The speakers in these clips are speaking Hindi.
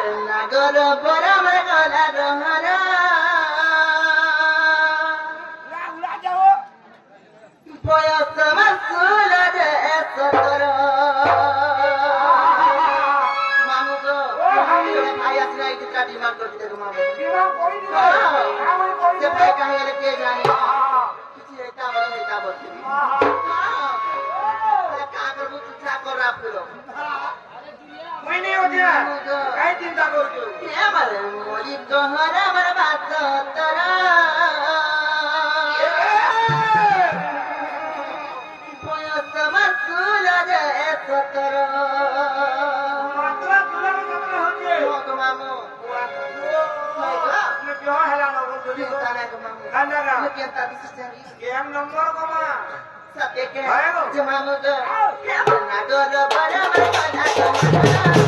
नागर बराबर गला रहरा उड़ा जाओ बयस मसूल दे सतर मामू को भाई असना इतना डिमांड करती है मामू बिना कोई नहीं जब भाई कहीं अलग के जाने किसी ऐसा बोलती कहाँ कर वो तुझा कर रहा फिरो मैं नहीं होती है कहीं चिंता करो ये मारे मोली को हरा बर्बाद तरा बयस मसूल दे सतर मात्रा तुला में कमरा होती है मामू मैं क्यों हेला ना बोल रही हूँ ताने को मामू खाना का मैं क्या ताकि सिस्टम गेम नंबर कमा सत्य के जमामो को नागर बराबर गला रहरा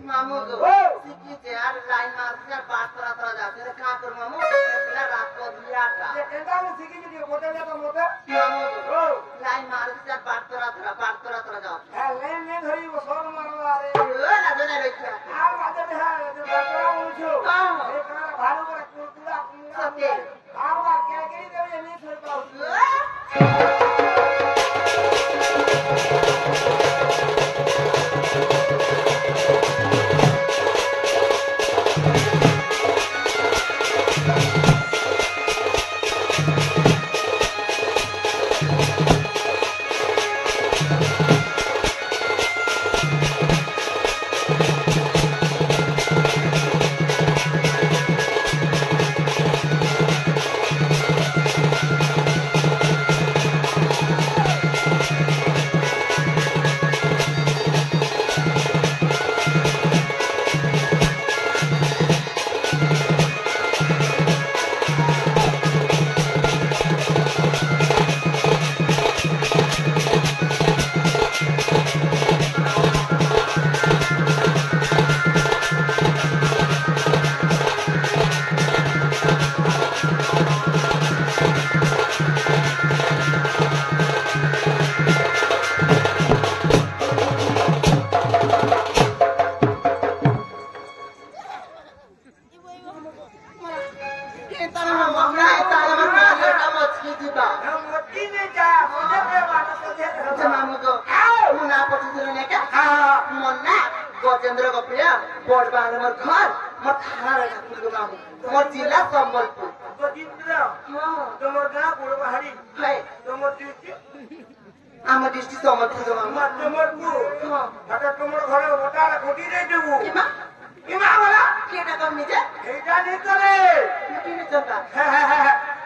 मामू को सिक्की से यार लाइन मार से बात करा जाते हैं कहां कर मामू पिछला रात को दिया था ये कहता हूँ सीखी जी मोटे जाता मोटे मामू को लाइन मार से बात करा जाओ है लेन लेन धरी वो सोल मारवा रे ना देने रखिया आ बात है जो बातरा मुझो ये कहां भालू को पूरा सत्य आ बात क्या करी दे ये नहीं छोड़ पाऊं गजेन्द्र गप्रिया बोर्ड बांधे मोर घर मोर थाना रे ठाकुर के मामू मोर जिला संबलपुर गजेन्द्र हां तोमर गांव बुढ़ पहाड़ी है तोमर ड्यूटी ଆମ ଡିଷ୍ଟ୍ରିକ୍ଟ ସମ୍ବଲପୁର ମାମୁ ତୁମରକୁ ହଁ ହଠାତ ତୁମର ଘରେ ଗୋଟାରେ କୋଟି ଦେଇଦେବୁ କିମା କିମା ଗଲା କେଟା କମି ଯେ এইটা নিতলে କିନେ ଚଙ୍କା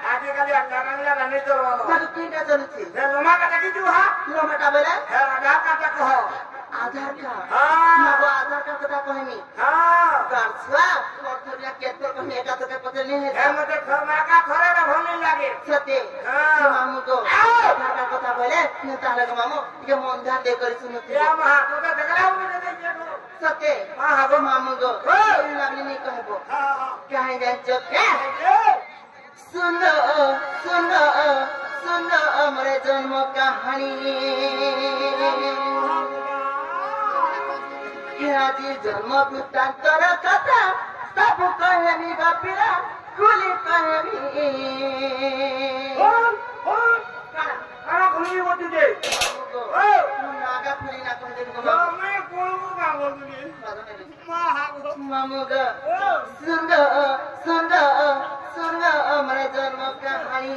আজকালি আকারাঙ্গা রানী তো ତାକୁ କିଟା ଚଲୁଛି রে লোমা কাটা কি তুহা লোমাটা বেলে হ্যাঁ আধার কাটা কহ আধার কার্ড হ্যাঁ মাগো আধার কার্ড কথা কহিনি হ্যাঁ কারছুয়া অর্থরিয়া কেতো কহি একা তোকে পচলি হে এর মধ্যে মাকা খরে না ভনি লাগে সতে হ্যাঁ মামু গো আধার কার্ড কথা কইলে নে তাহলে গো মামু টিকে মন ধ্যান দে করি শুনুতি এ মা তোকে দেখলা মনে দেখে সতে হ্যাঁ গো মামু গো লাগলি নি কহবো হ্যাঁ কাহে যাচ্ছ কে सुनो सुनो सुनो हमरे जन्म कहानी আজি জন্ম বৃত্তান্তর কথা সব কহেমি বাপিরা খুলি কহেমি কারা খুলি বলতে দে নাগা খুলি না কহে দেব আমি কোন কাম বলি মা হাগো মামু গো সুন্দর সুন্দর सुनो हमारे जन्म कहानी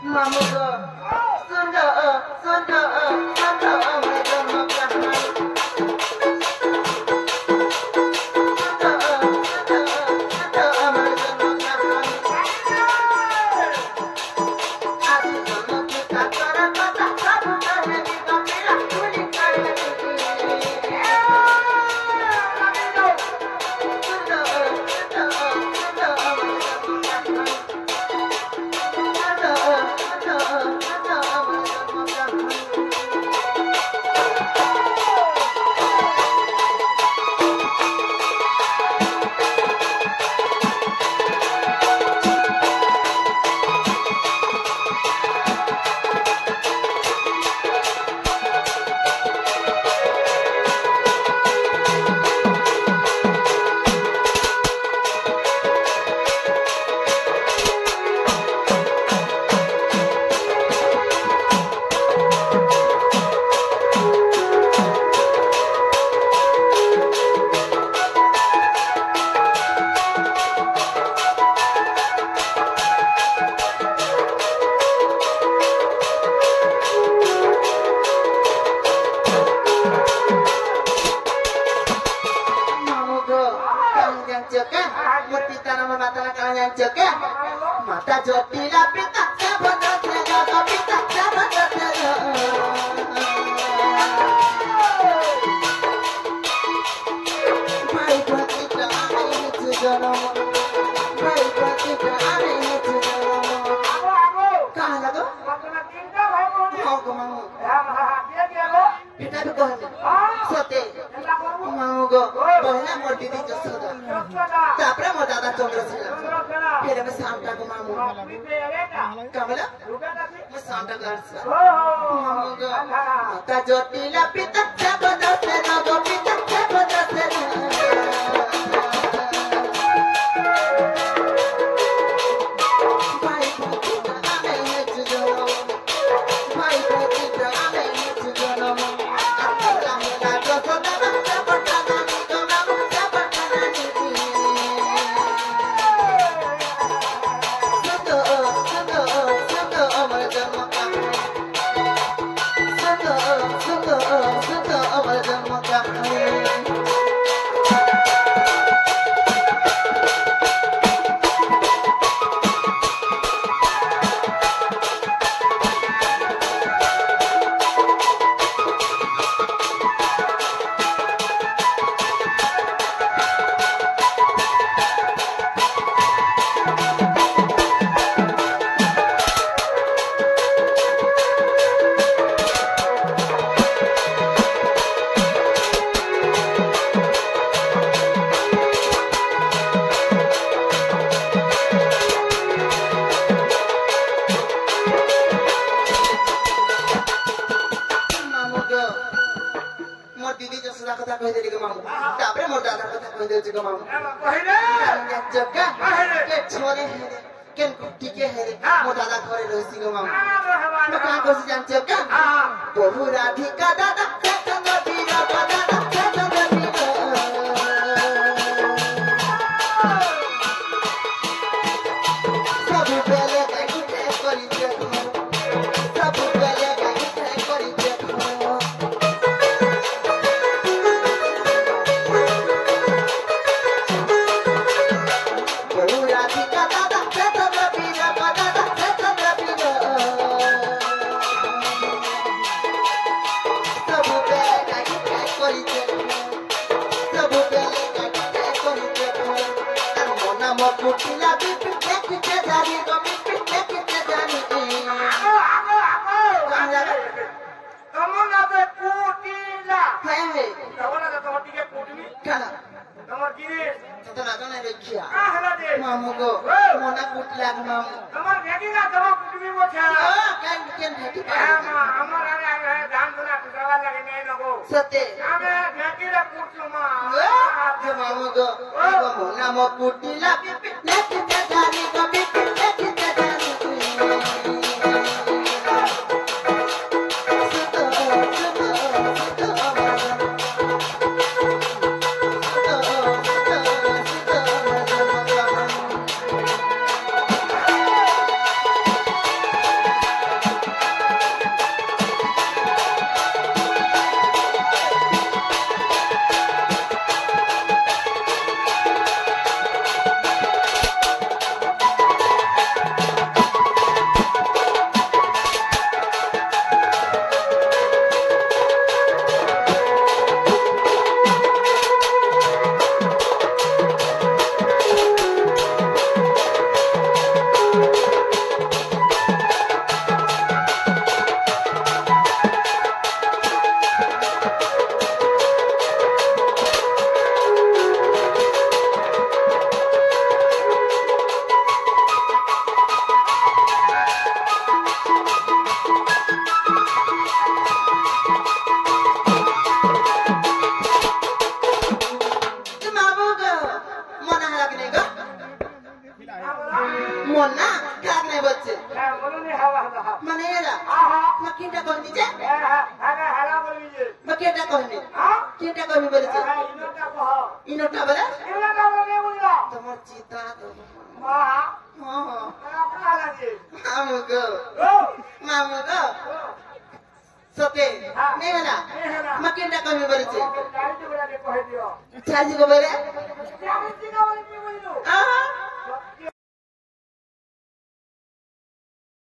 मामू गो सुनो सुनो सुनो हमारे जन्म कहानी माता ज्योतिला पिता पिता भाई पति आमे जन्म भाई पति आमे जन्म कहाँ लगो हाँ गो मामू पिता भी कहते सते मामू गो पहला मोर दीदी जसोदा तापरे मोर दादा चंद्रशिला फिर मैं शामटा को मामू कमला मैं शामटा गर्सा मामू गो माता ज्योतिला पिता जबरदस्त ना गो पिता जबरदस्त भाई पति आमे जन्म भाई पति आमे जन्म कुटिला बिपिन देखते जानी को बिपिन देखते जानी तमन्ना से कुटिला है तमन्ना से तमन्ना के कुटमी काला तमर गिरीश तो ना जाने देखिया आहला दे मामू को मोना कुटिला के मामू तमर भेटी ना तमर कुटमी वो छा काई केन भेटी हमर आगे धान बना कुटवा लगे नहीं नको सते आमे भेटी रा कुटलो मा जो मामू को मोना मो कुटिला बिपिन देखते जानी को बिपिन देखते जानी मोना काग नहीं बच्चे मनोने हवा हवा मने एला मकिंटा कहनी जे हरा हरा बोली जे मकिंटा कहनी किंटा कहनी बोले जे इनोटा कह इनोटा बोले इनोटा बोले बोला तमर चिता तो हां हां अपना लागे मामू को सते नहीं होला मकिंटा कहनी बोले जे गाड़ी बड़ा के कह दियो चाची को बोले